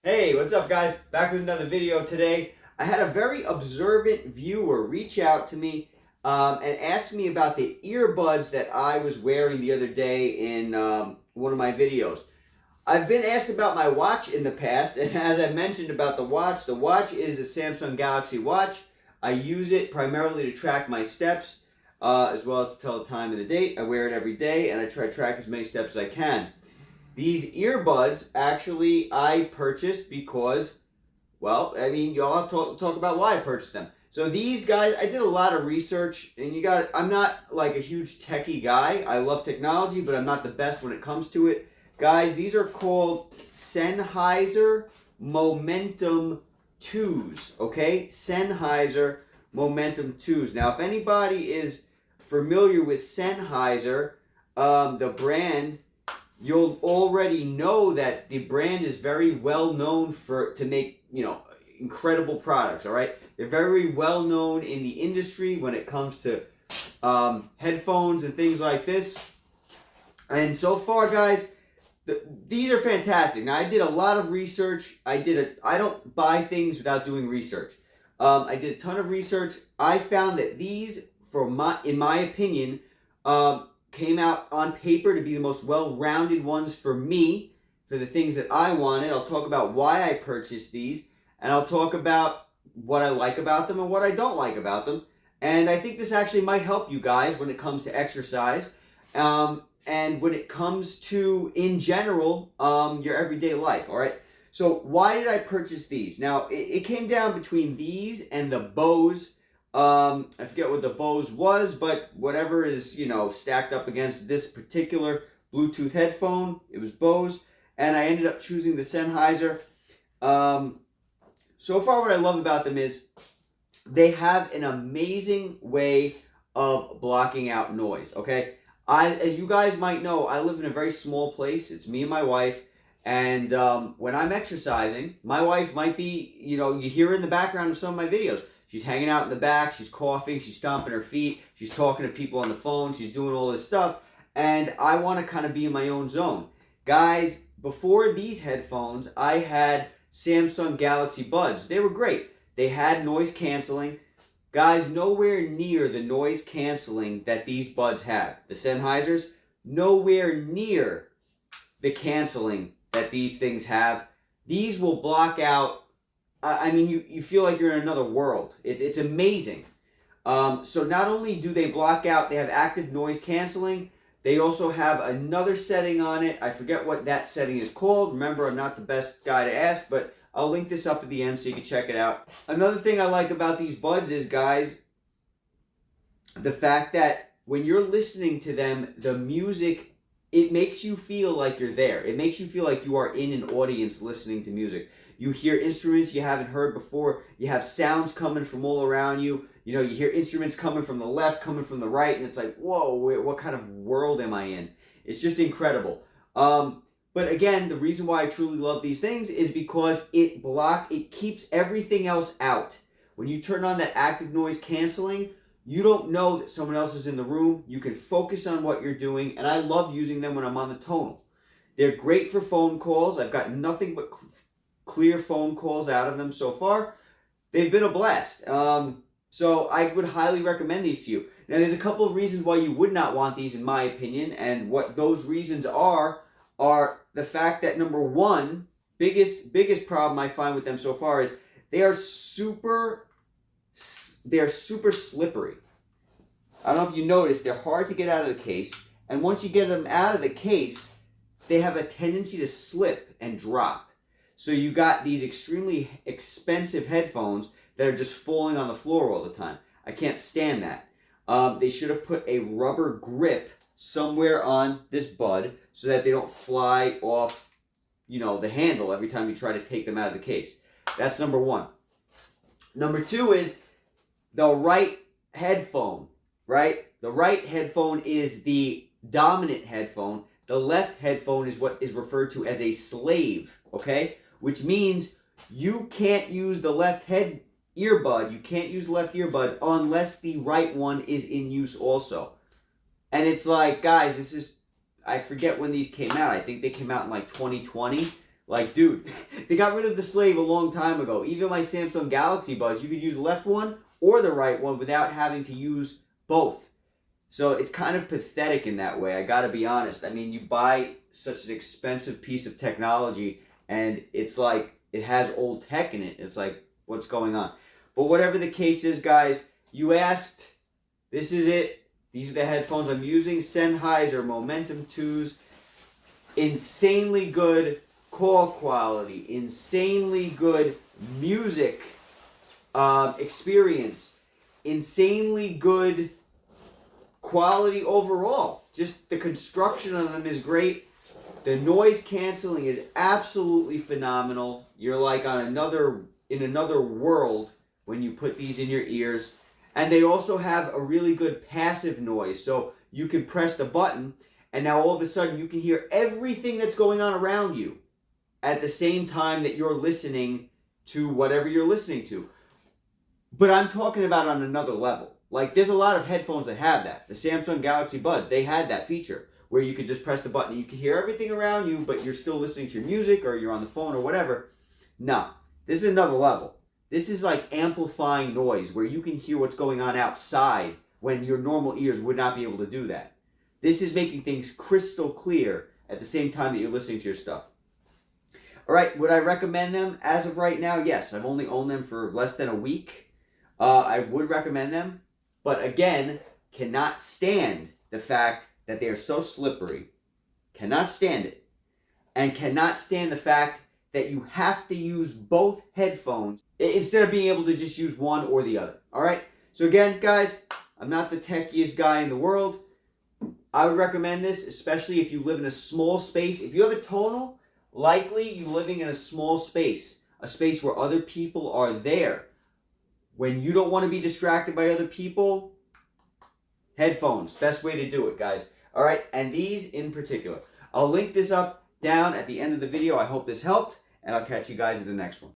Hey, what's up guys? Back with another video today. I had a very observant viewer reach out to me and ask me about the earbuds that I was wearing the other day in one of my videos. I've been asked about my watch in the past, and as I mentioned about the watch is a Samsung Galaxy watch. I use it primarily to track my steps as well as to tell the time and the date. I wear it every day and I try to track as many steps as I can. These earbuds, actually, I purchased because, well, I mean, y'all talk about why I purchased them. So these guys, I did a lot of research, and I'm not like a huge techie guy. I love technology, but I'm not the best when it comes to it. Guys, these are called Sennheiser Momentum 2s, okay? Sennheiser Momentum 2s. Now, if anybody is familiar with Sennheiser, the brand, you'll already know that the brand is very well known to make, incredible products, all right? They're very well known in the industry when it comes to headphones and things like this. And so far, guys, these are fantastic. Now, I did a lot of research. I don't buy things without doing research. I did a ton of research. I found that these, in my opinion, came out on paper to be the most well-rounded ones for me, for the things that I wanted. I'll talk about why I purchased these, and I'll talk about what I like about them and what I don't like about them. And I think this actually might help you guys when it comes to exercise, and when it comes to, in general, your everyday life, all right? So why did I purchase these? Now, it came down between these and the Bose. I forget what the Bose was, but whatever is, stacked up against this particular Bluetooth headphone, it was Bose, and I ended up choosing the Sennheiser. So far what I love about them is they have an amazing way of blocking out noise, okay? As you guys might know, I live in a very small place. It's me and my wife, and when I'm exercising, my wife might be, you hear her in the background of some of my videos. She's hanging out in the back, she's coughing, she's stomping her feet, she's talking to people on the phone, she's doing all this stuff, and I want to kind of be in my own zone. Guys, before these headphones, I had Samsung Galaxy Buds. They were great. They had noise canceling. Guys, nowhere near the noise canceling that these buds have. The Sennheisers, nowhere near the canceling that these things have. These will block out, I mean, you feel like you're in another world. It's amazing. So not only do they block out, they have active noise canceling. They also have another setting on it. I forget what that setting is called. Remember, I'm not the best guy to ask, but I'll link this up at the end so you can check it out. Another thing I like about these buds is, guys, the fact that when you're listening to them, the music, it makes you feel like you're there. It makes you feel like you are in an audience listening to music. You hear instruments you haven't heard before. You have sounds coming from all around you. You hear instruments coming from the left, coming from the right, and it's like, whoa, what kind of world am I in? It's just incredible. But again, the reason why I truly love these things is because it keeps everything else out. When you turn on that active noise canceling, you don't know that someone else is in the room. You can focus on what you're doing, and I love using them when I'm on the Tonal. They're great for phone calls. I've got nothing but clear phone calls out of them so far. They've been a blast. So I would highly recommend these to you. Now, there's a couple of reasons why you would not want these, in my opinion, and what those reasons are the fact that, number one, biggest problem I find with them so far is they are super slippery. I don't know if you noticed, they're hard to get out of the case, and once you get them out of the case, they have a tendency to slip and drop. So you got these extremely expensive headphones that are just falling on the floor all the time. I can't stand that. They should have put a rubber grip somewhere on this bud so that they don't fly off, the handle every time you try to take them out of the case. That's number one. Number two is the right headphone, right? The right headphone is the dominant headphone. The left headphone is what is referred to as a slave, okay? Which means you can't use the left earbud. You can't use the left earbud unless the right one is in use also. And it's like, guys, I forget when these came out. I think they came out in like 2020 Like, dude, they got rid of the slave a long time ago. Even my Samsung Galaxy Buds, you could use the left one or the right one without having to use both. So it's kind of pathetic in that way, I gotta be honest. I mean, you buy such an expensive piece of technology and it's like, it has old tech in it. It's like, what's going on? But whatever the case is, guys, you asked, this is it. These are the headphones I'm using. Sennheiser Momentum 2s. Insanely good call quality, insanely good music experience, insanely good quality overall. Just the construction of them is great. The noise canceling is absolutely phenomenal. You're like on in another world when you put these in your ears. And they also have a really good passive noise, so you can press the button and now all of a sudden you can hear everything that's going on around you at the same time that you're listening to whatever you're listening to. But I'm talking about on another level. Like, there's a lot of headphones that have that. The Samsung Galaxy Buds, they had that feature where you could just press the button and you could hear everything around you, but you're still listening to your music or you're on the phone or whatever. No, this is another level. This is like amplifying noise where you can hear what's going on outside when your normal ears would not be able to do that. This is making things crystal clear at the same time that you're listening to your stuff. All right, would I recommend them? As of right now, yes. I've only owned them for less than a week. I would recommend them, but again, cannot stand the fact that they are so slippery. Cannot stand it. And cannot stand the fact that you have to use both headphones instead of being able to just use one or the other. All right? So again, guys, I'm not the techiest guy in the world. I would recommend this, especially if you live in a small space. If you have a Tonal, likely you're living in a small space, a space where other people are there. When you don't want to be distracted by other people, headphones, best way to do it, guys. All right, and these in particular. I'll link this up down at the end of the video. I hope this helped, and I'll catch you guys in the next one.